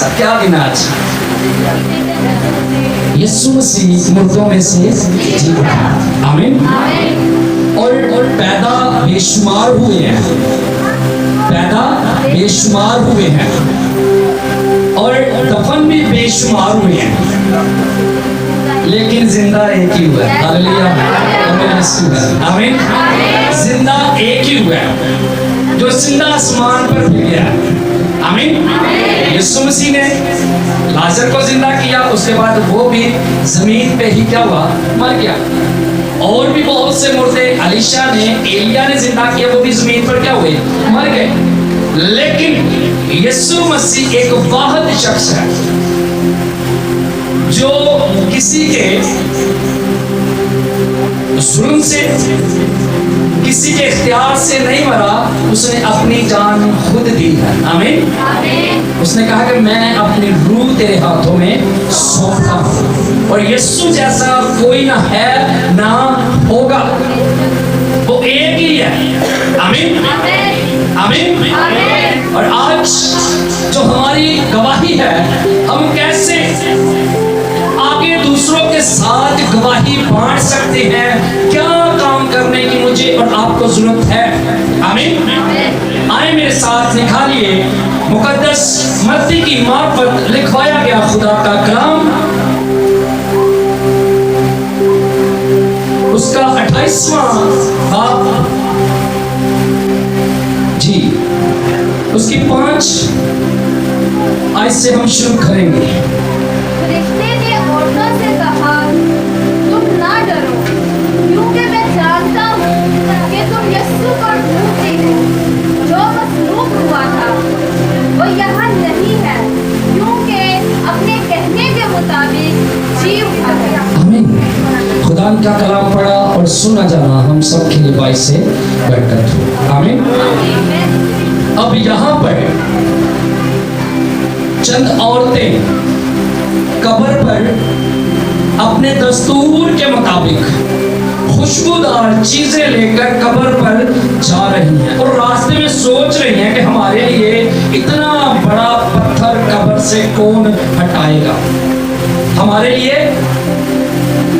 ऐसा क्या दिन है आज? यीशु मसीह मुर्दों में से जी उठा। आमीन। और पैदा बेशुमार हुए हैं, पैदा बेशुमार हुए हैं और दफन भी बेशुमार हुए हैं, लेकिन जिंदा एक ही हुआ है। हालेलुया। आमीन। जिंदा एक ही हुआ है जो जिंदा आसमान पर भी गया। आमीन। यीशु मसीह ने लाजर को जिंदा किया, उसके बाद वो भी जमीन पे ही क्या हुआ? मर गया। और भी बहुत से मुर्दे अलीशा ने, एलिया ने जिंदा किया, वो भी जमीन पर क्या हुए? मर गए। लेकिन यीशु मसीह एक वाहिद शख्स है जो किसी के जुल्म से, किसी के इख्तियार से नहीं मरा, उसने अपनी जान खुद दी है। आमीन। उसने कहा कि मैं अपनी रूह तेरे हाथों में सौंपता हूं, और यीशु जैसा कोई ना है ना होगा, वो एक ही है। आमीन। आमीन। और आज जो हमारी गवाही है, हम कैसे आगे दूसरों के साथ गवाही बांट सकते हैं, क्या काम करने की मुझे और आपको जरूरत है। आमीन। आए मेरे साथ निकालिए मुकद्दस मत्ती की मार्फत लिखवाया गया खुदा का कलाम, उसका 28वां बाब जी, उसकी 5 आयत से हम शुरू करेंगे। फरिश्ते ने औरतों से कहा, तुम ना डरो, क्योंकि मैं जानता हूँ कि तुम यीशु को ढूंढते हो, जो मसलूब हुआ था। वो यहाँ नहीं है, क्योंकि अपने कहने के मुताबिक जी उठा गया। आमीन। खुदा का कलाम पढ़ा और सुना जाना हम सब के लिए बाइस से बरकत हो। आमीन। अब यहाँ पर चंद औरतें कब्र पर अपने दस्तूर के मुताबिक खुशबूदार चीजें लेकर कब्र पर जा रही हैं, और रास्ते में सोच रही हैं कि हमारे लिए इतना बड़ा पत्थर कब्र से कौन हटाएगा, हमारे लिए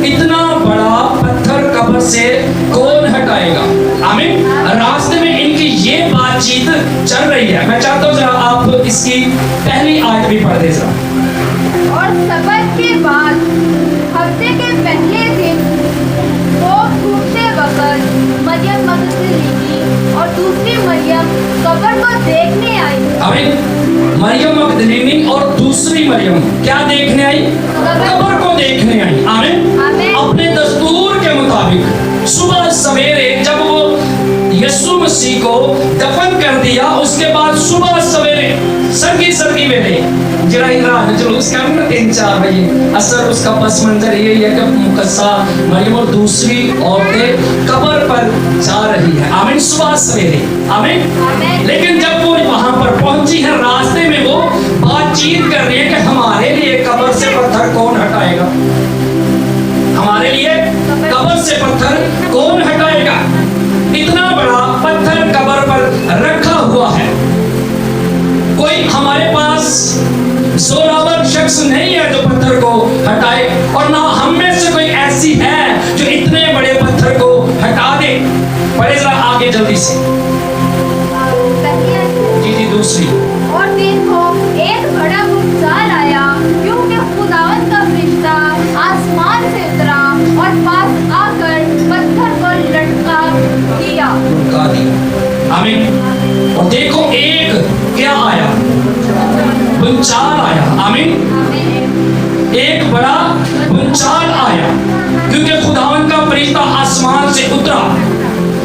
इतना बड़ा पत्थर कब्र से कौन हटाएगा। आमीन। रास्ते में इनकी ये बातचीत चल रही है। मैं चाहता हूँ जरा आप इसकी पहली आयत भी पढ़ दे जरा। और सब्त के बाद हफ्ते के पहले दिन वो घूमते वक्त मरियम मगदलीनी और दूसरी मरियम कब्र को देखने आई। आमीन। मरियम मगदलीनी और दूसरी मरियम क्या देखने आई? कब्र को देखने आई। आमीन। अपने दस्तूर के मुताबिक सुबह सवेरे जब वो यीशु मसीह को दफन कर दिया, उसके बाद सुबह सवेरे सरगी वेले जरा जुलूस का 3-4 बजे असर उसका पस मंजर ये है कि मुकद्दसा मरियम और दूसरी औरतें कब्र पर जा रही है। आमीन। सुबह सवेरे। आमीन। लेकिन जब वो वहां पर पहुंची है, रास्ते में वो बातचीत कर रही है कि हमारे लिए कब्र से पत्थर कौन हटाएगा, हमारे लिए कब्र से पत्थर कौन हटाएगा। इतना बड़ा पत्थर कब्र पर रखा हुआ है, कोई हमारे पास जोरावर शख्स नहीं है जो पत्थर को हटाए, और ना हम में से कोई ऐसी है जो इतने बड़े पत्थर को हटा दे। पढ़े जरा आगे जल्दी से। जी दूसरी। और देखो एक बड़ा भूचाल आया, क्योंकि खुदावंद का फरिश्ता आसमान से उतरा और पास आकर पत्थर को लटका दिया। आमीन। और देखो एक क्या आया? भूचाल आया। आमीन। एक बड़ा भूचाल आया, क्योंकि खुदावंद का फरिश्ता आसमान से उतरा।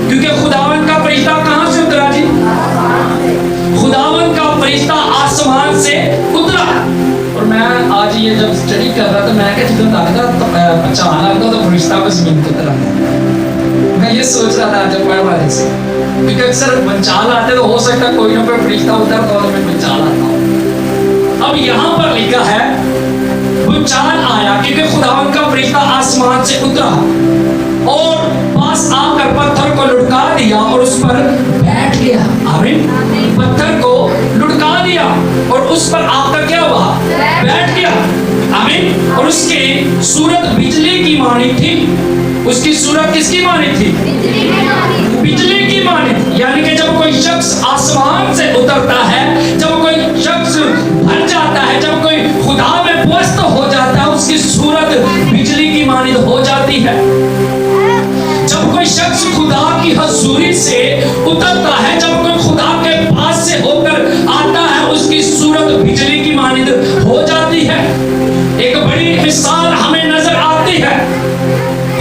क्योंकि खुदावंद का फरिश्ता कहां से उतरा जी? खुदावंद का फरिश्ता आसमान से उतरा। और मैं आज ये जब स्टडी कर रहा था, मैं क्या चीज़ लगता तो पहचान लगता तो फरिश्ता को जमीन की तरह। मैं ये सोच रहा था जब पढ़ रहा था, क्योंकि अक्सर भूचाल आते तो हो सकता है कोई ना कोई फरिश्ता उतरता और मैं भूचाल आता हूँ। अब यहाँ पर लिखा है भूचाल आया, क्योंकि खुदावंद का फरिश्ता आसमान से उतरा और पास आकर पत्थर को लुढ़का दिया और उस पर बैठ गया। आमीन। पत्थर को लुढ़का दिया और उस पर आकर क्या हुआ? उसकी सूरत बिजली की मानी थी। उसकी सूरत किसकी मानी थी? बिजली की मानी थी। यानी कि जब कोई शख्स आसमान से उतरता है, जब कोई शख्स भर जाता है, जब कोई खुदा में पस्त हो जाता है, उसकी सूरत बिजली की मानी हो जाती है। जब कोई शख्स खुदा की हजूरी से उतरता है, जब कोई खुदा के पास से होकर आता है, उसकी सूरत बिजली की मानिंद हो जाती है। एक बड़ी मिसाल हमें नजर आती है।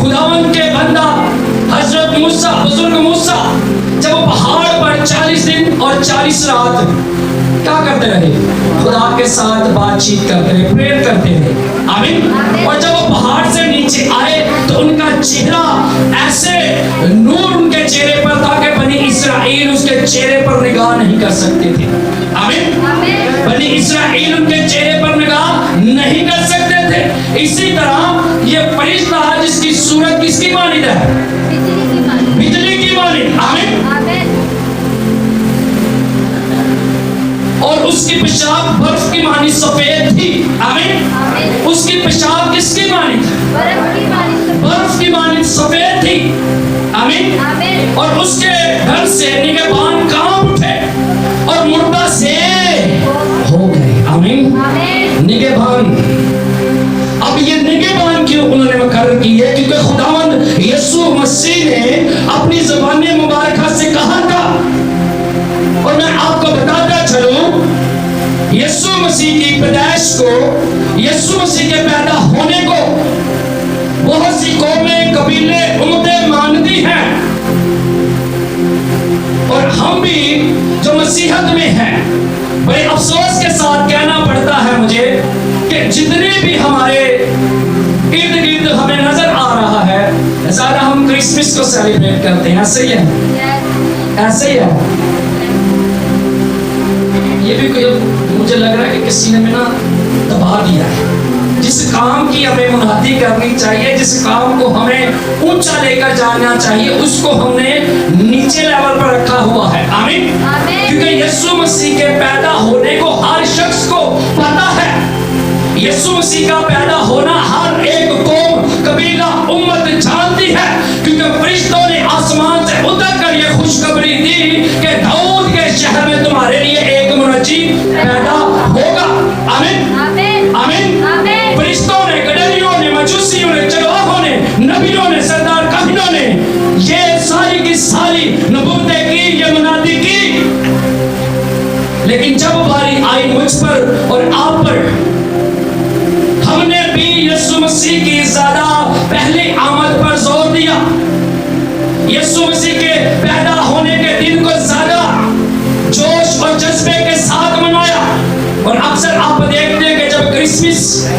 खुदावंद के बंदा हजरत मूसा, बुजुर्ग मूसा, जब पहाड़ पर 40 दिन और 40 रात क्या करते रहे? खुदा के साथ बातचीत करते रहे, प्रेयर करते रहे। आमीन। और जब वो पहाड़ से नीचे आए तो उनका चेहरा ऐसे नूर उनके चेहरे पर था कि बनी इस्राएल उसके चेहरे पर निगाह नहीं कर सकते थे। आमीन। बनी इस्राएल उनके चेहरे पर निगाह नहीं कर सकते थे। इसी तरह ये फरिश्ता जिसकी सूरत किसकी मानिंद है? बिजली की मानिंद। आमीन। और उसकी पेशाब बर्फ की मानी सफेद थी। आमीन। उसकी पेशाब किसकी मानी थी? बर्फ की मानी सफेद थी। आमीन। और उसके घर से निगहबान कांप उठे और मुर्दा से हो गए। आमीन। निगहबान। अब ये निगहबान क्यों उन्होंने मुकर्रर की है? क्योंकि खुदावंद यीशु मसीह ने अपनी ज़बान मुबारक से कहा था। और मैं आपको बताता चलूं, यीशु मसीह की पैदाइश को, यीशु मसीह के पैदा होने को बहुत सी कौमें, कबीले, उम्मतें मानती हैं। और हम भी जो मसीहत में हैं, बड़े अफसोस के साथ कहना पड़ता है मुझे कि जितने भी हमारे इर्द गिर्द हमें नजर आ रहा है, ज्यादा हम क्रिसमस को सेलिब्रेट करते हैं। ऐसे ही है, ऐसे ही है। ये भी कोई मुझे लग रहा है कि किसी ने ना दबा दिया है। जिस काम की हमें मुनादी करनी चाहिए, जिस काम को हमें ऊंचा लेकर जाना चाहिए, उसको हमने नीचे लेवल पर रखा हुआ है। आमीन। क्योंकि यीशु मसीह के पैदा होने को हर शख्स को पता है। यीशु मसीह का पैदा होना हर एक कौम, कबीला, उम्मत जानती है। क्योंकि फरिश्तों ने आसमान से उतर कर यह खुशखबरी दी कि दाऊद के शहर में तुम्हारे लिए एक मुनज्जी पैदा होगा। आमीन। आमीन। फरिश्तों ने, गदरियों ने, मजूसियों ने, चरवाहों ने, नबियों ने, सरदार काहिनों ने ये सारी की सारी नबूवतें की, ये मुनादी की। लेकिन जब बारी आई मुझ पर और आप पर, हमने भी यीशु मसीह की ज्यादा पहली आमद पर जोर दिया। यीशु मसीह के पैदा होने के दिन को ज्यादा जोश और जज्बे के साथ मनाया। और अक्सर आप देखते हैं कि जब क्रिसमस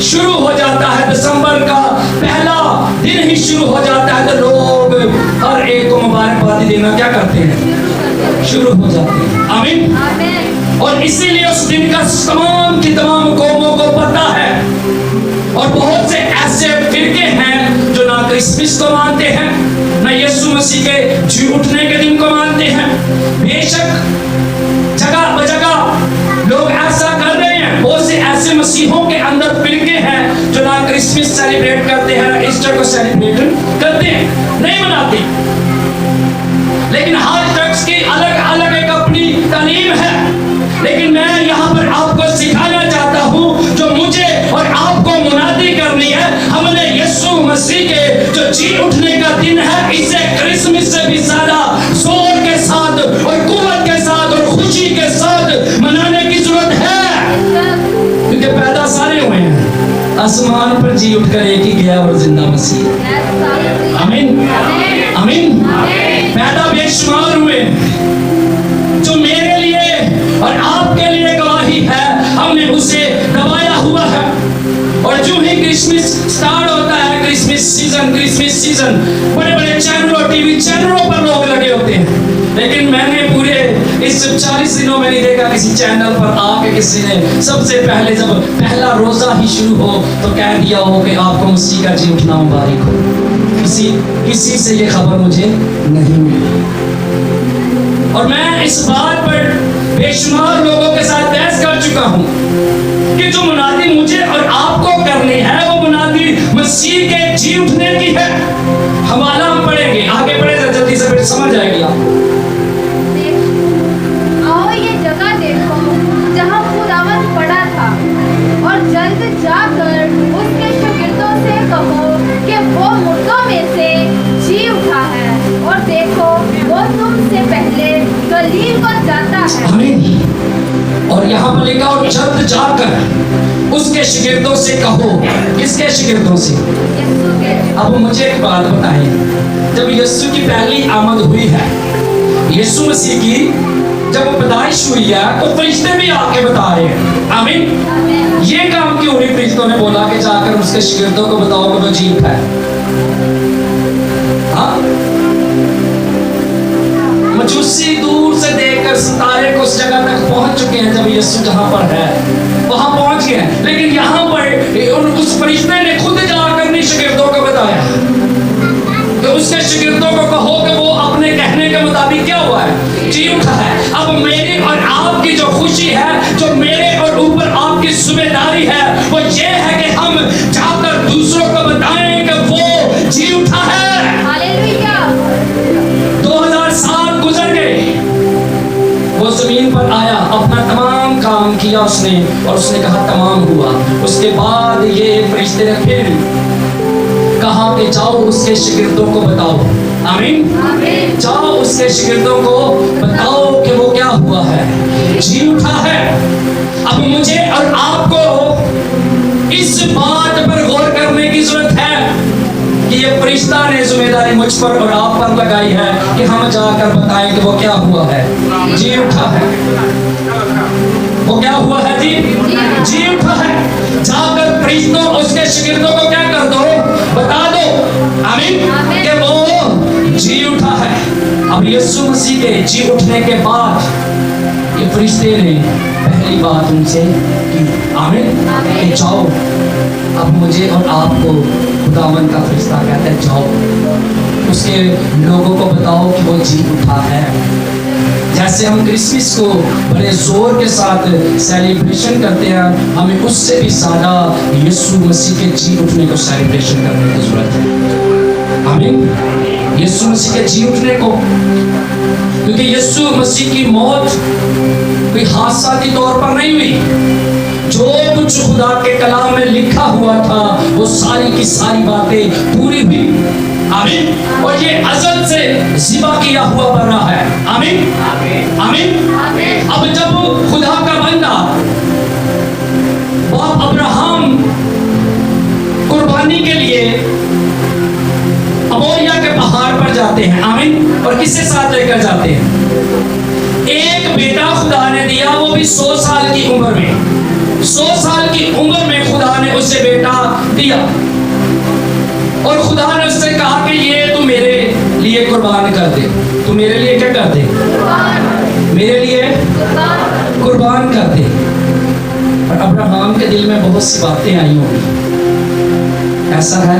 शुरू हो जाता है, दिसंबर का पहला दिन ही शुरू हो जाता है, तो लोग हर एक को मुबारकबादी देना क्या करते हैं? शुरू हो जाते हैं। आमीन। और इसीलिए उस दिन का तमाम की तमाम कौमों को पता है। और बहुत से ऐसे फिरके हैं जो ना क्रिसमस को मानते हैं, ना यीशु मसीह के जी उठने के दिन को मानते हैं। बेशक जगह बजगह लोग ऐसा कर रहे हैं। बहुत से ऐसे मसीहों के अंदर फिरके हैं जो ना क्रिसमस सेलिब्रेट करते हैं, ना ईस्टर को सेलिब्रेट करते हैं, नहीं मनाते। लेकिन हर शख्स की अलग अलग एक अपनी तालीम है। लेकिन मैं यहाँ पर आपको सिखाना चाहता हूँ, जो मुझे और आपको मुनादी करनी है, हमने यीशु मसीह के जो जी उठने का दिन है, इसे क्रिसमस से भी ज्यादा जोर के साथ और कुव्वत के साथ और खुशी के साथ मनाने की जरूरत है। क्योंकि पैदा सारे हुए हैं, आसमान पर जी उठकर एक ही गया और जिंदा मसीह। आमीन। आमीन। पैदा बेशुमार हुए जो मेरे लिए और आपके लिए गवाही है, हमने उसे गवाया हुआ है। और जो ही क्रिसमस स्टार्ट होता है, क्रिसमस सीजन, बड़े बड़े चैनलों, टीवी चैनलों पर लोग लगे होते हैं। लेकिन मैंने पूरे इस 40 दिनों में नहीं देखा किसी चैनल पर आके किसी ने सबसे पहले जब पहला रोजा ही शुरू हो तो कह दिया हो कि आपको मसीह का जी उठना मुबारक हो। किसी से ये खबर मुझे नहीं मिली। और मैं इस बात पर बेशुमार लोगों के साथ बहस कर चुका हूं कि जो मुनादी मुझे और आपको करनी है, वो मुनादी मसीह के जी उठने की है। हवाला हम पढ़ेंगे, आगे पढ़े जल्दी से, फिर समझ आएगी आप। आओ ये जगह देखो जहाँ खुदावन पड़ा था, और जल्द जाकर उसके शागिर्दों से कहो कि वो मुर्दों में से जी उठा है, और देखो वो तुमसे पहले गलील को जाता है। आमीन। और यहाँ पर लिखा, और जल्द जाकर उसके शागिर्दों से कहो। किसके शागिर्दों से? यीशु के। अब मुझे एक बात बताएं, जब यीशु की पहली आमद हुई है, यीशु मसीह की जब वो पैदाइश हुई है, तो फरिश्ते भी आके बता रहे हैं। आमीन। आमीन। ये काम क्यों नहीं फरिश्तों ने बोला कि जाकर उसके शागिर्दों को बताओ कि वो जी उठा है? हाँ? मजूसी दूर से देखकर सितारे को उस जगह तक पहुंच चुके हैं जब यीशु जहां पर है वहां पहुंच गए हैं, लेकिन यहां पर उस फरिश्ते ने खुद जाकर नहीं शागिर्दों को बताया। तो उसके शागिर्दों को कहो कि वो अपने कहने के मुताबिक क्या हुआ है? जी उठा है। अब मेरी और आपकी जो खुशी है, जो मेरे और ऊपर आपकी जिम्मेदारी है, वो ये है कि हम जाकर दूसरों को बताएं कि वो जी उठा है। हालेलुया। 2000 साल गुजर गए, वो जमीन पर आया, अपना तमाम काम किया उसने, और उसने कहा तमाम हुआ। उसके बाद ये फरिश्ते ने फिर कहा कि जाओ उसके शागिर्दों को बताओ। आमीन। आमीन। जाओ उसके शागिर्दों को बताओ कि वो क्या हुआ है? जी उठा है। अब मुझे और आपको इस बात पर गौर करने की जरूरत है कि ये फरिश्ता ने जिम्मेदारी मुझ पर और आप पर लगाई है कि हम जाकर बताएं कि वो क्या हुआ है? जी उठा है। वो क्या हुआ है? जी जी उठा है। जाकर फरिश्तों उसके शागिर्दों को क्या कर दो? बता दो। आमीन। कि वो जी उठा है। अब यीशु मसीह के जी उठने के बाद ये फरिश्ते ने पहली बात उनसे की। आमीन। कि जाओ, अब मुझे और आपको खुदावन का फरिश्ता कहता है, जाओ उसके लोगों को बताओ कि वो जी उठा है। जैसे हम क्रिसमस को बड़े जोर के साथ सेलिब्रेशन करते हैं, हमें उससे भी ज्यादा यीशु मसीह के जी उठने को सेलिब्रेशन करने की जरूरत है। आमीन। यीशु मसीह के जी उठने को, क्योंकि यीशु मसीह की मौत कोई हादसाती तौर पर नहीं हुई। जो कुछ खुदा के कलाम में लिखा हुआ था वो सारी की सारी बातें पूरी हुई। आमीन। और ये अज़ल से ज़िबा किया हुआ बना है। आमीन। आमीन। अब जब खुदा का बंदा बाप अब्राहम कुर्बानी के लिए अमोरिया के पहाड़ पर जाते हैं। आमीन। और किसके साथ लेकर जाते हैं? एक बेटा खुदा ने दिया, वो भी 100 साल की उम्र में। 100 साल की उम्र में खुदा ने उसे बेटा दिया, और खुदा ने उससे कहा कि ये तू मेरे लिए कुर्बान कर दे। तू मेरे लिए क्या कर दे? मेरे लिए कुर्बान कर दे। और अब्राहम के दिल में बहुत सी बातें आई होंगी। ऐसा है,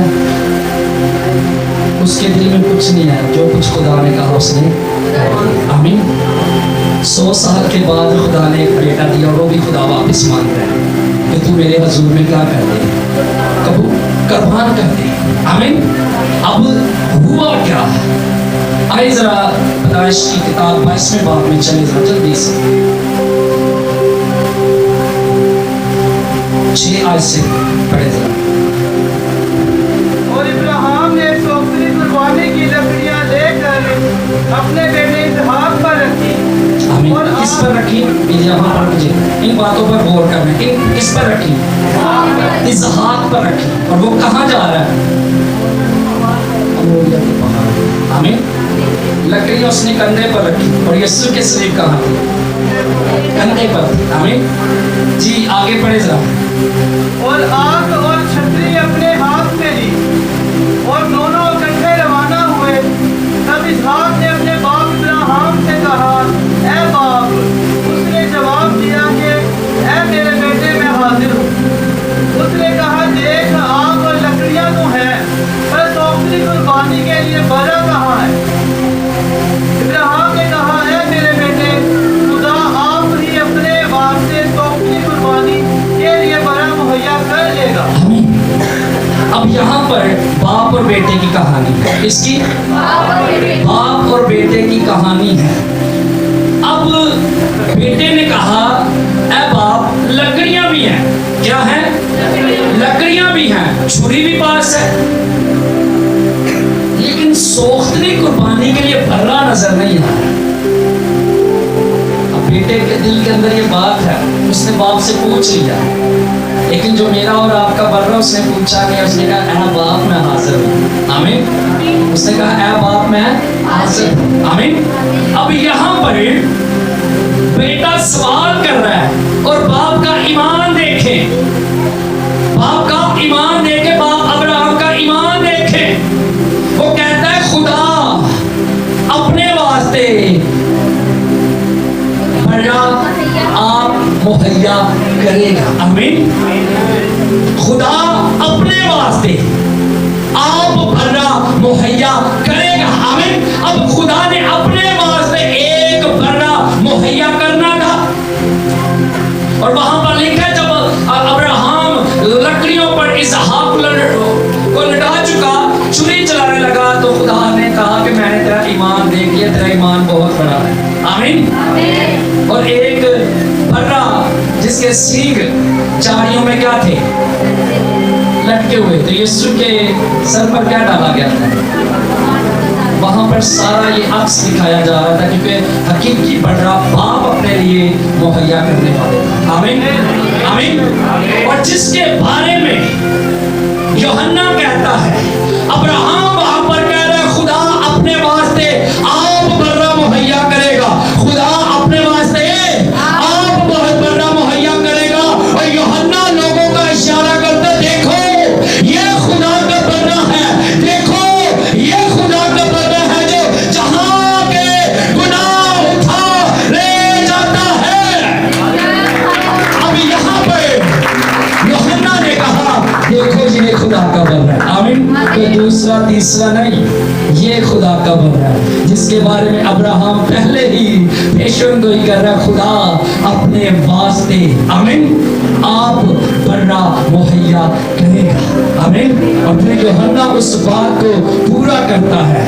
उसके दिल में कुछ नहीं है, जो कुछ खुदा ने कहा उसने। आमीन। 100 साल के बाद खुदा ने एक बेटा दिया, और वो भी खुदा वापस मांग रहा है कि तू मेरे हजूर में क्या कर दे? कबूल कुर्बान कर दे। आमीन। अब हुआ क्या? आइए जरा पैदाइश की किताब 22वें बाब में चले, जरा जल्दी से 6 आयत से पढ़े जरा। और इब्राहिम ने सोखरी कुर्बानी की लकड़ियां लेकर अपने बेटे इसहाक पर रखी। आमीन। और किस पर रखी? यहाँ पर मुझे इन बातों पर गौर करना है। किस पर रखी? इसहाक पर रखी। और वो कहाँ जा रहा है? अमोरिया के पहाड़। आमीन। लकड़ियां उसने कंधे पर रखी, और यीशु के सलीब कहाँ थी? कंधे पर। आमीन। जी आगे पढ़े जरा। और आग और छतरी अपने हाथ में ली, और दोनों इकट्ठे रवाना हुए। तब इसहाक ने अपने बाप इब्राहिम से कहा, ऐ बाप। उसने जवाब दिया कि ऐ मेरे बेटे, मैं हाजिर हूँ। उसने कहा, देख आग और लकड़ियाँ तो हैं, पर सोखरी कुर्बानी के लिए बरा कहाँ है? इब्राहिम ने कहा, ऐ मेरे बेटे, खुदा आप ही अपने वास्ते सोखरी कुर्बानी के लिए बरा मुहैया कर लेगा। बेटे की कहानी है। इसकी बाप और बेटे की कहानी है। अब बेटे ने कहा, ए बाप, लकड़ियां भी हैं। क्या है? लकड़ियां भी हैं, छुरी भी पास है, लेकिन सोख्तनी कुर्बानी के लिए भर्रा नजर नहीं आ रहा। अब बेटे के दिल के अंदर ये बात है, उसने बाप से पूछ लिया, लेकिन जो मेरा और आपका बर्रा, उसने पूछा नहीं। उसने कहा, ए बाप, मैं हाजिर हूँ। आमीन। उसने कहा, ए बाप, मैं हाजिर हूँ। आमीन। अब यहाँ पर बेटा सवाल कर रहा है और बाप का ईमान देखे, बाप का ईमान देखे, बाप अब्राहम का ईमान देखे। वो कहता है, खुदा अपने वास्ते भर्रा आप मुहैया करेगा। आमीन। खुदा अपने वास्ते आप भर्रा मुहैया करेगा। आमीन। अब खुदा ने अपने वास्ते एक भर्रा मुहैया करना था, और वहां पर लिखा है, जब अब्राहम लकड़ियों पर इसहाक को लटा चुका, छुरी चलाने लगा, तो खुदा ने कहा कि मैंने तेरा ईमान देख लिया, तेरा ईमान बहुत बड़ा है। आमीन। और एक भर्रा जिसके सींग झाड़ियों में क्या थे? लटके हुए थे। यीशु के सर पर क्या डाला गया था? वहां पर सारा ये अक्स दिखाया जा रहा था, क्योंकि हकीकी भर्रा बाप अपने लिए मुहैया करने वाले थे। आमीन। आमीन। और जिसके बारे में यूहन्ना कहता है, अब्राहम वहां पर कह रहा है, खुदा अपने वास्ते आप भर्रा मुहैया करेगा, खुदा अपने वास्ते आप बहुत भर्रा मुहैया करेगा। और यूहन्ना लोगों का इशारा करता, देखो ये खुदा का भर्रा है, देखो ये खुदा का भर्रा है जो जहां के गुनाह उठा ले जाता है। अब यहाँ पर यूहन्ना ने कहा, देखो ये खुदा का भर्रा है। आमीन। कोई दूसरा तीसरा नहीं, ये खुदा का भर्रा है, जिसके बारे में अब्राहम पहले ही पेशेंगोई कर रहा, खुदा अपने वास्ते, आमीन, आप भर्रा मुहैया करेगा। आमीन। और फिर यूहन्ना उस बात को पूरा करता है,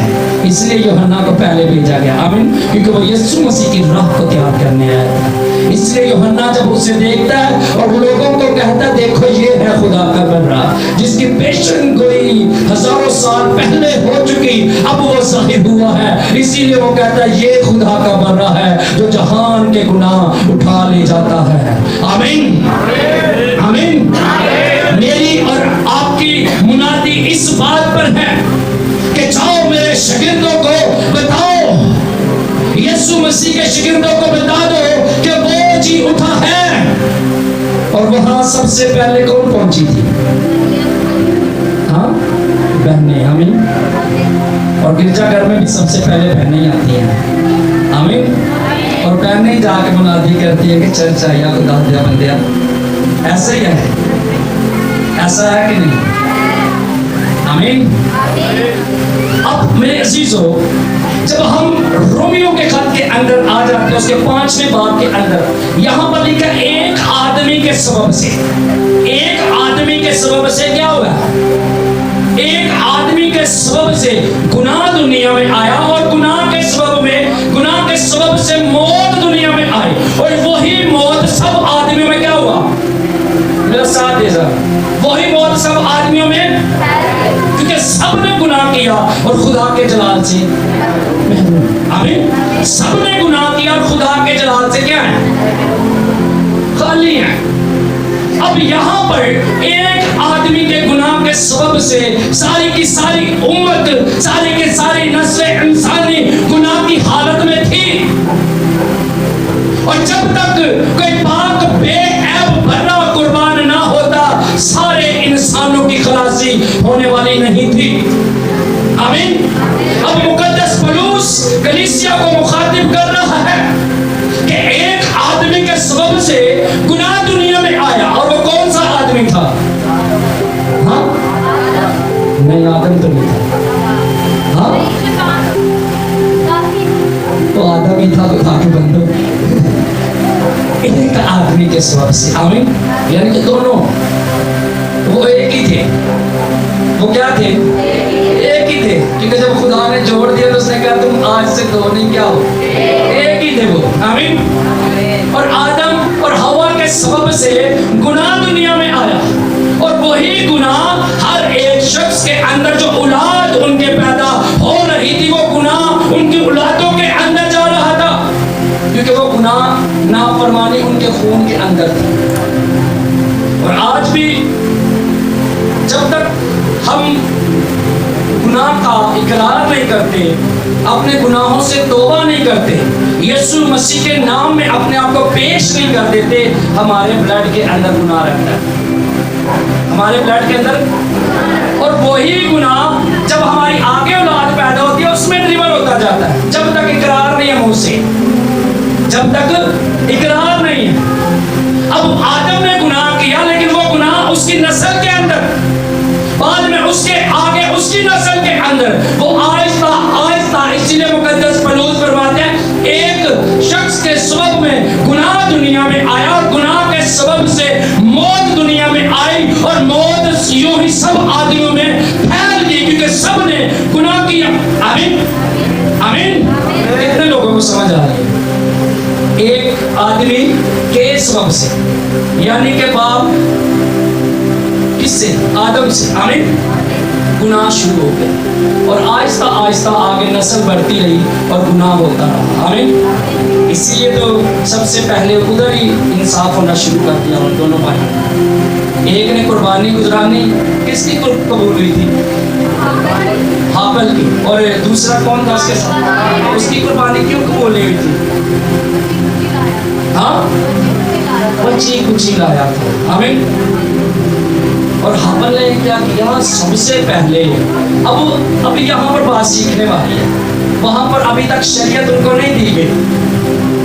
इसलिए यूहन्ना को पहले भेजा गया। आमीन। क्योंकि वो यीशु मसीह की राह को तैयार करने आया था। इसलिए यूहन्ना जब उसे देखता है और लोगों को कहता है, देखो ये है खुदा का भर्रा, जिसकी पेशेंगोई हजारों साल पहले हो चुकी, अब वो जाहिर हुआ है। इसीलिए वो कहता है, ये खुदा का भर्रा है जो जहान के गुनाह उठा ले जाता है। आमीन। आमीन। मेरी और आपकी मुनादी इस बात पर है कि जाओ मेरे शागिर्दों को बताओ, यीशु मसीह के शागिर्दों को बता दो कि वो जी उठा है। और वहां सबसे पहले कौन पहुंची थी? हाँ, बहनें। आमीन। और गिरजाघर में भी सबसे पहले बहनें ही आती हैं। आमीन। और बहनें ही जाके मुनादी करती है कि चर्च आया, खुदा दिया बंदिया। ऐसा ही है, ऐसा है कि नहीं? आमीन। अब मेरे अजीजों, जब हम रोमियो के खत के अंदर आ जाते हैं, उसके 5वें बाब के अंदर यहाँ पर लिखा, एक आदमी के सबब से, एक आदमी के सबब से क्या हुआ? एक आदमी के सबब से गुनाह दुनिया में आया, और गुनाह के सबब से मौत दुनिया में आई। और वही मौत सब आदमियों में क्या हुआ? मेरा साथ दे सर, वही मौत सब आदमियों में, क्योंकि सबने गुनाह किया और खुदा के जलाल से, आमीन, सबने गुनाह किया और खुदा के जलाल से क्या है? खाली है। अब यहाँ पर एक आदमी के गुनाह के सबब से सारी की सारी उम्मत, सारी की सारी नस्लें इंसानी गुनाह की हालत में थी। और जब तक कोई पाक बेऐब भर्रा कुर्बान ना होता, सारे इंसानों की खलासी होने वाली नहीं थी। आमीन। अब मुकद्दस पौलुस कलीसिया को मुखातिब कर रहा है कि एक आदमी के सबब से गुनाह दुनिया में आया, और वो कौन सा आदमी था? हाँ, नहीं, आदम तो नहीं था। हाँ, तो आदम ही था, तो था कि बंदो एक आदमी के सबब से। आमीन। यानी कि दोनों वो एक ही थे। वो क्या थे? थे, क्योंकि जब खुदा ने जोड़ दिया तो उसने कहा तुम आज से दो नहीं क्या हो, एक ही थे वो। आमीन। और आदम और हवा के सबब से गुनाह दुनिया में आया, और वही गुनाह हर एक शख्स के अंदर जो औलाद उनके पैदा हो रही थी, वो गुनाह उनकी औलादों के अंदर जा रहा था, क्योंकि वो गुनाह नाफरमानी उनके खून के अंदर थी। और आज भी जब तक हम गुनाह का इकरार नहीं करते, अपने गुनाहों से तौबा नहीं करते, यीशु मसीह के नाम में अपने आप को पेश नहीं कर देते, हमारे ब्लड के अंदर गुनाह रहता है, हमारे ब्लड के अंदर। और वही गुनाह जब हमारी आगे औलाद पैदा होती है उसमें ड्रिवन होता जाता है, जब तक इकरार नहीं है मुंह से, जब तक इकरार नहीं है। अब आदम ने गुनाह किया, लेकिन वो गुनाह उसकी नस्ल के अंदर, बाद में उसके आगे उसकी नस्ल के अंदर वो आहिस्ता आहिस्ता, इसीलिए मुकद्दस पौलुस फरमाते हैं एक शख्स के सबब में गुनाह दुनिया में आया, और गुनाह के सबब से मौत दुनिया में आई, और मौत यूं ही सब आदमियों में फैल गई, क्योंकि सब ने गुनाह किया। आमीन आमीन। कितने लोगों को समझ आ रही है? एक आदमी के सबब से, यानी कि बाप किससे? आदम से। आमीन। गुनाह शुरू हो गए, और आहिस्ता आहिस्ता आगे नस्ल बढ़ती रही और गुनाह होता रहा। आमीन। इसीलिए तो सबसे पहले उधर ही इंसाफ होना शुरू कर दिया उन दोनों भाई। एक ने कुर्बानी गुजरानी किसकी कबूल हुई थी? हाबिल की। और दूसरा कौन था उसके साथ? उसकी कुर्बानी क्यों कबूल नहीं हुई थी? हाँ, बच्ची कुची लाया था। आमीन। और हाबिल ने क्या किया? सबसे पहले अब यहाँ पर बात सीखने वाली है, वहां पर अभी तक शरीयत उनको नहीं दी गई,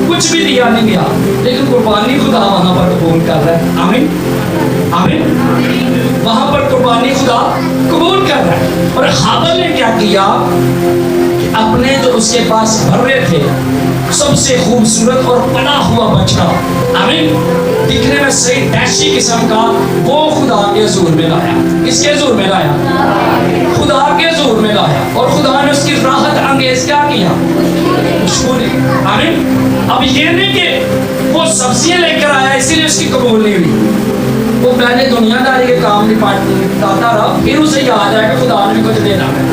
कुछ भी दिया नहीं गया, लेकिन कुर्बानी खुदा वहां पर कबूल कर रहा है। आमीन आमीन। वहां पर कुर्बानी खुदा कबूल कर रहा है। और हाबिल ने क्या किया कि अपने जो उसके पास बर्रे थे, सबसे खूबसूरत और बना हुआ बछड़ा, आमीन, दिखने में सही डैशी किस्म का, वो खुदा के ज़ूर में लाया। किसके ज़ूर में लाया? खुदा के ज़ूर में लाया। और खुदा ने उसकी राहत अंगेज क्या किया? खुशबू ने। आमीन। अब ये नहीं कि वो सब्जियां लेकर आया इसीलिए उसकी कबूल नहीं हुई, वो पहले दुनियादारी के काम निपटाता रहा, फिर उसे याद आया कि खुदा ने कुछ देना है,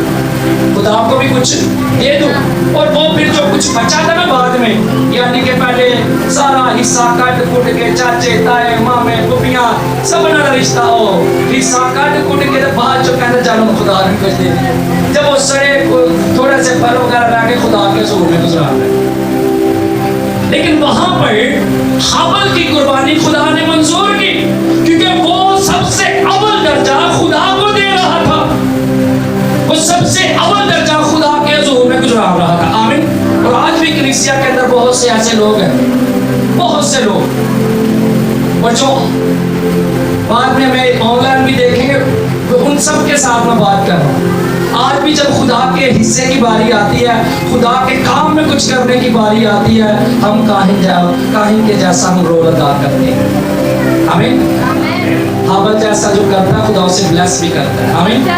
खुदा को भी कुछ दे दूं। और वो फिर जो कुछ बचा था ना बाद में, यानी कि पहले सारा हिस्सा काट कुट के चाचे ताए मामे पुपियां सब ना रिश्ता हो, हिस्सा काट कुट के बाद जो कहते चलो खुदा ने कुछ दे दिया, जब वो सड़े थोड़े से फल वगैरह ला के खुदा के ज़ूर में गुजरा है। लेकिन वहां पर हाबिल की कुर्बानी खुदा ने मंजूर की, क्योंकि वो सबसे अव्वल दर्जा खुदा को दे रहा था, वो सबसे अव्वल दर्जा खुदा के ज़ूर में गुजरा रहा था। आमीन। और आज भी कलीसिया के अंदर बहुत से ऐसे लोग हैं, बहुत से लोग, और जो बाद में हमें ऑनलाइन भी देखेंगे, तो उन सब के साथ मैं बात कर रहा हूँ। आज भी जब खुदा के हिस्से की बारी आती है, खुदा के काम में कुछ करने की बारी आती है, हम काहिन के जैसा हम रोल अदा करते हैं। आमीन। हाबिल जैसा जो करता है खुदा उसे ब्लेस भी करता है। आमीन।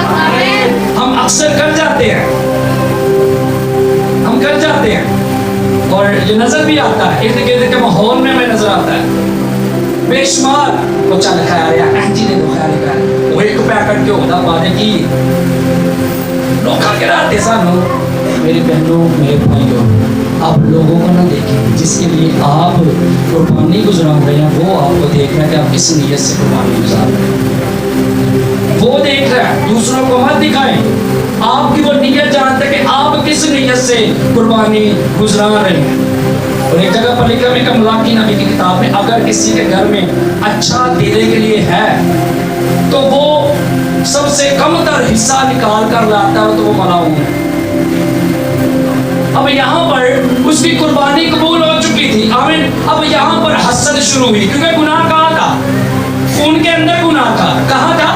हम अक्सर कर जाते हैं, हम कर जाते हैं, और ये नजर भी आता है, इर्द गिर्द के माहौल में हमें नजर आता है बेशुमार। वो चल खैर या जी दे दो खैर कर, वो एक पैकेट के होता बातें की लोखा गिराते सानू। मेरी बहनों मेरे भाइयों, आप लोगों को ना देखें जिसके लिए आप कुर्बानी गुजरा रहे हैं, वो आपको देख रहा है कि आप किस नीयत से कुर्बानी गुजार रहे हैं, वो देख रहा है। दूसरों को मत दिखाएं, आपकी वो नीयत जानते हैं कि आप किस नीयत से कुर्बानी गुजरा रहे हैं। और एक जगह पर लिखा है मलाकी नबी की किताब में, अगर किसी के घर में अच्छा देने के लिए है तो वो सबसे कमतर हिस्सा निकाल कर लाता है, तो वो मलाऊं है। अब यहाँ पर उसकी कुर्बानी कबूल हो चुकी थी। आमीन। अब यहाँ पर हसद शुरू हुई, क्योंकि गुनाह कहाँ था? खून के अंदर गुनाह था। कहाँ था?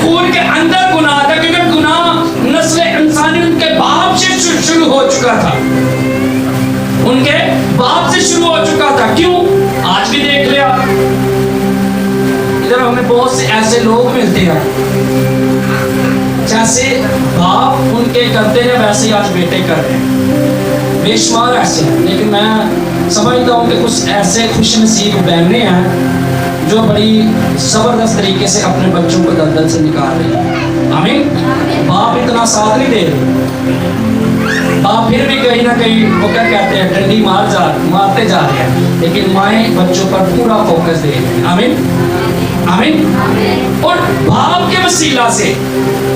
खून के अंदर गुनाह था, क्योंकि गुनाह नस्ल इंसानी उनके बाप से शुरू हो चुका था, उनके बाप से शुरू हो चुका था। क्यों? आज भी देख लिया, इधर हमें बहुत से ऐसे लोग मिलते हैं जैसे बाप उनके करते हैं वैसे ही आज बेटे कर रहे हैं। बेशुमार ऐसे हैं, लेकिन मैं समझता हूँ कि कुछ ऐसे खुश नसीब बहनें हैं जो बड़ी ज़बरदस्त तरीके से अपने बच्चों को दलदल से निकाल रही हैं। आमीन। बाप इतना साथ नहीं दे रहे, बाप फिर भी कहीं ना कहीं वो क्या कहते हैं डंडी मारते जा रहे हैं, लेकिन माएँ बच्चों पर पूरा फोकस दे रही हैं। आमीन आमीन। और बाप के वसीला से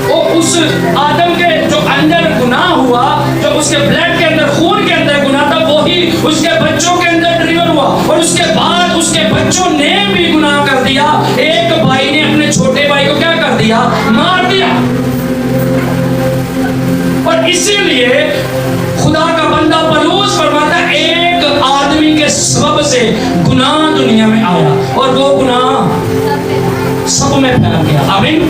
वो उस आदम के जो अंदर गुनाह हुआ, जो उसके ब्लड के अंदर खून के अंदर गुनाह था, वही उसके बच्चों के अंदर ड्रिवन हुआ। और उसके बाद उसके बच्चों ने भी गुनाह कर दिया। एक भाई ने अपने छोटे भाई को क्या कर दिया, मार दिया। और इसीलिए खुदा का बंदा पलूस फरमाता है एक आदमी के सबब से गुनाह दुनिया में आया और वो गुनाह सब में फैल गया। आमीन।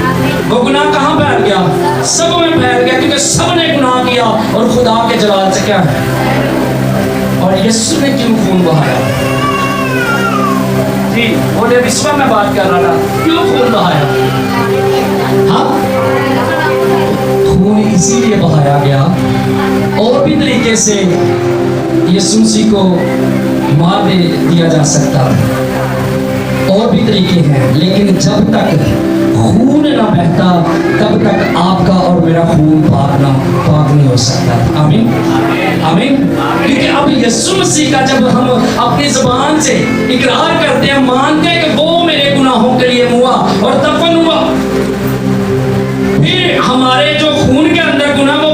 वो गुनाह कहाँ फैल गया, सब में फैल गया, क्योंकि सब ने गुनाह किया और खुदा के जलाल से क्या है। और यीशु ने क्यों खून बहाया जी, बोले विश्व में बात कर रहा था, क्यों खून बहाया। हाँ, खून इसीलिए बहाया गया। और भी तरीके से यीशु मसीह को मार दे दिया जा सकता है, और भी तरीके हैं, लेकिन जब तक खून ना बहता तब तक आपका और मेरा खून पाक नहीं हो सकता। आमीन आमीन। क्योंकि अब यीशु मसीह का जब हम अपनी जुबान से इकरार करते हैं, मानते हैं कि वो मेरे गुनाहों के लिए हुआ और दफन हुआ, फिर हमारे जो खून के अंदर गुनाह वो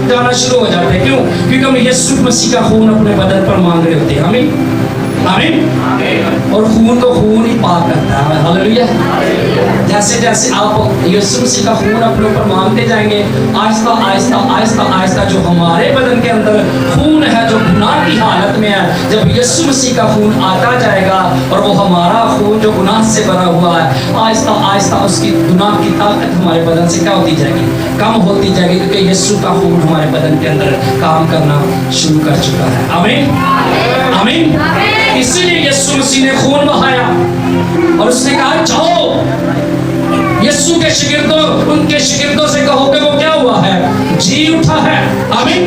जाना शुरू हो जाते हैं। क्यों? क्योंकि हम यीशु मसीह का खून अपने बदन पर मांग रहे होते हैं। आमीन आमीन। और खून तो खून ही पाक करता है। हालेलुया। जैसे जैसे आप यीशु मसीह का खून अपने ऊपर मांगते जाएंगे, आहिस्ता आहिस्ता आहिस्ता आहिस्ता जो हमारे बदन के अंदर खून है जो गुनाह की हालत में है, जब यीशु मसीह का खून आता जाएगा और वो हमारा खून जो गुनाह से भरा हुआ है, आहिस्ता आहिस्ता उसकी गुनाह की ताकत हमारे बदन से क्या होती जाएगी, कम होती जाएगी, क्योंकि यीशु का खून हमारे बदन के अंदर काम करना शुरू कर चुका है। आमीन आमीन। इसीलिए यीशु मसीह ने खून बहाया और उसने कहा जाओ यीशु के शिगिर्दों, उनके शिगिर्दों से कहो कि वो क्या हुआ है, जी उठा है। आमीन।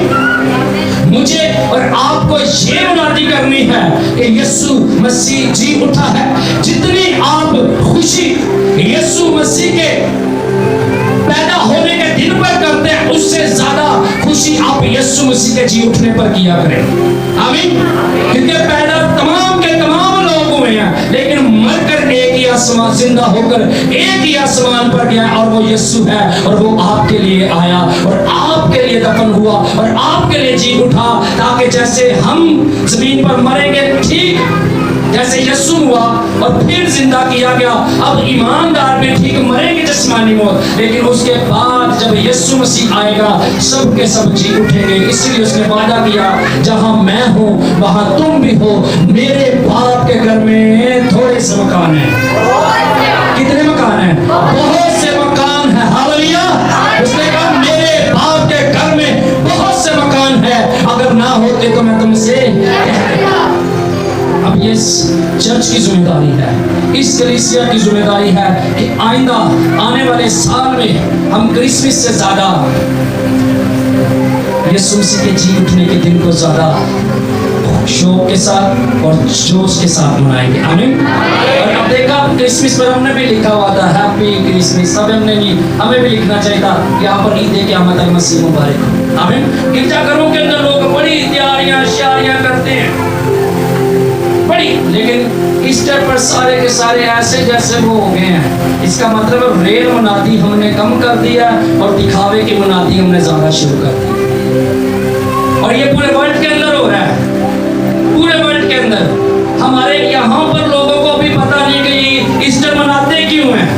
मुझे और आपको ये मुनादी करनी है कि यीशु मसीह जी उठा है। जितनी आप खुशी यीशु मसीह के पैदा होने के दिन पर करते हैं, उससे ज्यादा खुशी आप यीशु मसीह के जी उठने पर किया करें। आमीन। क्योंकि पैदा तमाम के तमाम लोग हुए हैं, लेकिन मरकर एक ही आसमान, जिंदा होकर एक ही आसमान पर गया और वो यीशु है। और वो आपके लिए आया और आपके लिए दफन हुआ और आपके लिए जी उठा, ताकि जैसे हम जमीन पर मरेंगे, ठीक जैसे यीशु हुआ और फिर जिंदा किया गया, अब ईमानदार भी ठीक मरेंगे जिस्मानी मौत, लेकिन उसके बाद जब यीशु मसीह आएगा सब के सब जी उठेंगे। इसलिए उसने वादा किया, जहां मैं हूं वहां तुम भी हो, मेरे बाप के घर में थोड़े से मकान हैं। कितने मकान हैं? बहुत से मकान है। हालेलुया। उसने कहा मेरे बाप के घर में बहुत से मकान है, अगर ना होते तो मैं तुमसे अब ये चर्च की जिम्मेदारी है, इस कलीसिया की जिम्मेदारी है कि आइंदा आने वाले साल में हम क्रिसमस से ज्यादा यीशु मसीह के जी उठने के दिन को ज्यादा शौक के साथ और जोश के साथ मनाएंगे। आमीन। और अब देखा क्रिसमस पर हमने भी लिखा हुआ था हैप्पी क्रिसमस, सब हमने नहीं, हमें भी लिखना चाहिए था यहाँ पर ईद क़यामत अल मसीह मुबारक। आमीन। गिरजाघरों के अंदर लोग बड़ी तैयारियां शारियां करते हैं बड़ी, लेकिन ईस्टर पर सारे के सारे ऐसे जैसे वो हो गए हैं। इसका मतलब रेल मुनादी हमने कम कर दिया और दिखावे की मुनादी हमने ज्यादा शुरू कर दी। और ये पूरे वर्ल्ड के अंदर हो रहा है, पूरे वर्ल्ड के अंदर। हमारे यहाँ पर लोगों को भी पता नहीं कि ये ईस्टर मनाते क्यों हैं,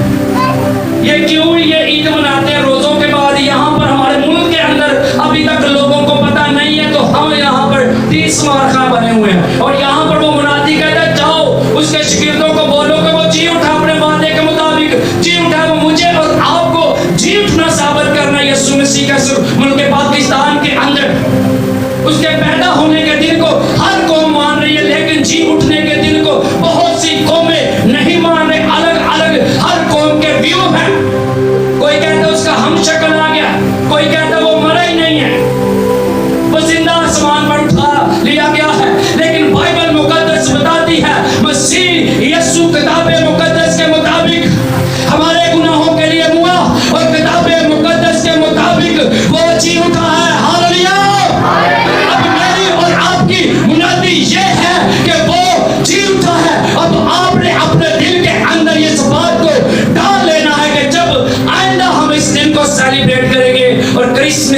ये क्यों ये ईद मनाते हैं रोजों के बाद। यहाँ पर हमारे मुल्क के अंदर अभी तक लोगों को पता नहीं है, तो हम यहाँ पर 30 मार्खा बने हुए हैं और यहाँ पर वो मुनादी कहता है जाओ उसके शिगिर्दों को बोलो कि वो जी उठा, अपने वादे के मुताबिक जी उठा। वो मुझे और आपको जी उठना साबित करना यीशु मसीह का मुल्क पाकिस्तान के अंदर उसके पैदा होने के दिन को हर कौम मान रही है, लेकिन जी उठने के दिन को बहुत सी कौमें नहीं मान रही। अलग अलग हर कौम के व्यू हैं। कोई कहता है उसका हम शक्ल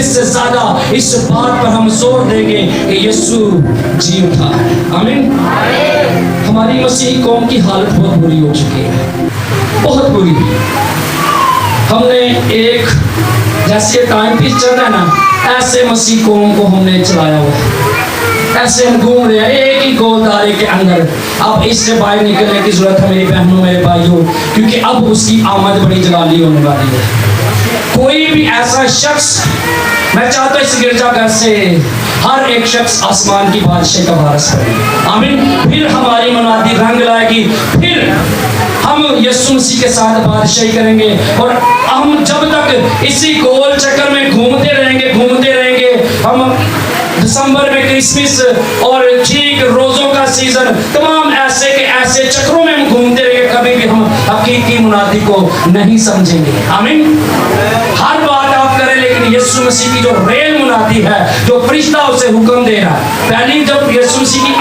से ज्यादा इस बात पर हम जोर देंगे कि यीशु जी उठा है। आमीन। हमारी मसीही कौम की हालत बहुत बुरी हो चुकी है, बहुत बुरी। हमने एक जैसे टाइम पीस चल रहा है ना, ऐसे मसीह कौम को हमने चलाया हुआ है। ऐसे हम घूम रहे हैं एक ही गोलदारे के अंदर। अब इससे बाहर निकलने की जरूरत है मेरी बहनों, मेरे भाइयों, क्योंकि अब उसकी आमद बड़ी जलाली होने वाली है। कोई भी ऐसा शख्स, मैं चाहता हूं इस गिरजाघर से हर एक शख्स आसमान की बादशाह का वारिस बने। आमीन। फिर हमारी मुनादी रंग लाएगी, फिर हम यीशु मसीह के साथ बादशाही करेंगे। और हम जब तक इसी गोल चक्कर में घूमते रहेंगे, हम दिसंबर में क्रिसमस और ठीक रोजों का सीजन, तमाम ऐसे के ऐसे चक्रों में हम घूमते रहेंगे, कभी भी हम हकीकी मुनादी को नहीं समझेंगे। आमीन। हर बात आप करें, लेकिन यीशु मसीह की जो रेल मुनादी है, जो फरिश्ता उसे हुक्म दे रहा है, पहली जब यीशु मसीह की